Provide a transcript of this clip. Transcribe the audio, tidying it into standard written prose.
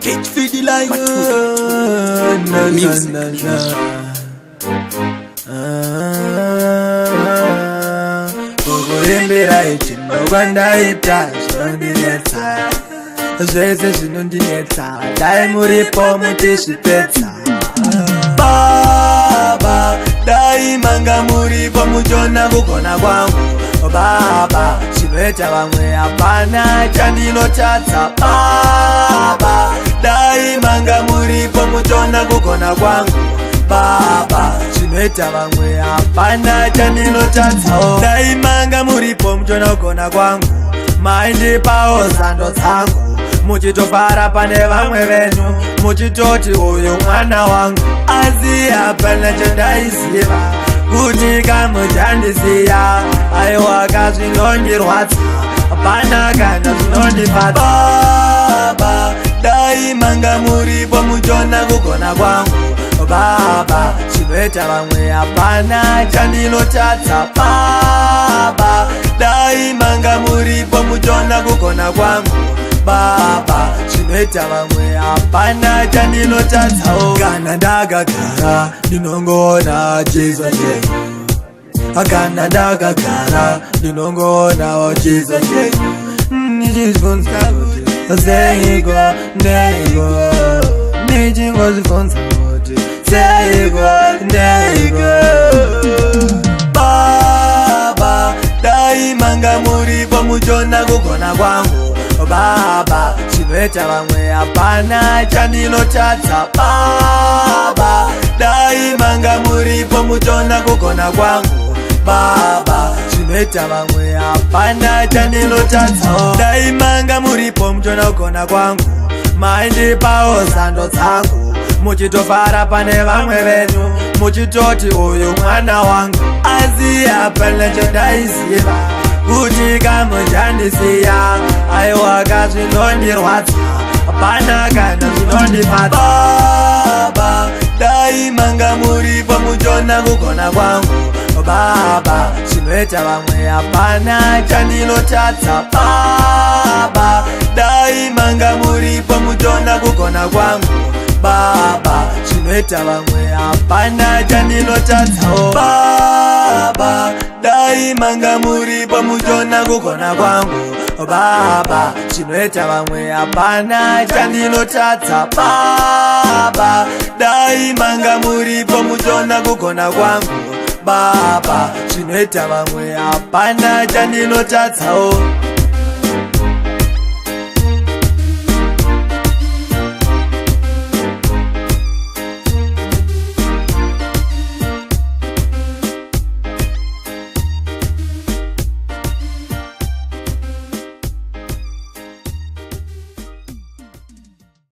Get feed the lion. Kukuimbira ichinogwandaita zvinondinetsa zvese zvinondinetsa dai muripo muchizvipedza baba dai manga muripo muchiona kugona kwangu baba zvinoita vamwe hapana chandinotadza baba dai manga muripo muchiona kugona kwangu baba zvinoita vamwe hapana chandinotadza dai manga muripo muchiona kugona kwangu maindipawo zando dzangu muchitofara pane vamwe venyu muchitoti uyu mwana wangu asi hapana chandaiziva kuti kamuchandisiya aiwaka zvinondirwadza hapana kana zvinondifadza baba dai manga muripo muchiona kugona kwangu baba zvinoita vamwe hapana chandinotadza baba dai manga muripo muchiona kugona kwangu baba zvinoita vamwe hapana chandinotadzawo kana ndakagara ndinongoona chizo chenyu kana ndakagara ndinongoona chizo chenyu ndichizvibvunza kuti seiko ndeiko ndichingozvibvunza kuti seiko ndeiko baba dai manga muripo muchiona kugona kwangu baba zvinoita vamwe hapana chandinotadza baba dai manga muripo muchiona kugona kwangu baba zvinoita vamwe hapana chandinotadza dai manga muripo muchiona kugona kwangu maindipawo zando dzangu muchitofara pane vamwe venyu muchitoti uyu mwana wangu asi hapana chandaiziva kuti kamuchandisiya aiwaka zvinondirwadza hapana kana zvinondifadza baba dai manga muripo muchiona kugona kwangu baba zvinoita vamwe hapana chandinotadza baba dai manga muripo muchiona kugona kwangu baba zvinoita vamwe hapana chandinotadzawo baba dai manga muripo muchiona kugona kwangu baba zvinoita vamwe hapana chandinotadza baba dai manga muripo muchiona kugona kwangu baba zvinoita vamwe hapana chandinotadzawo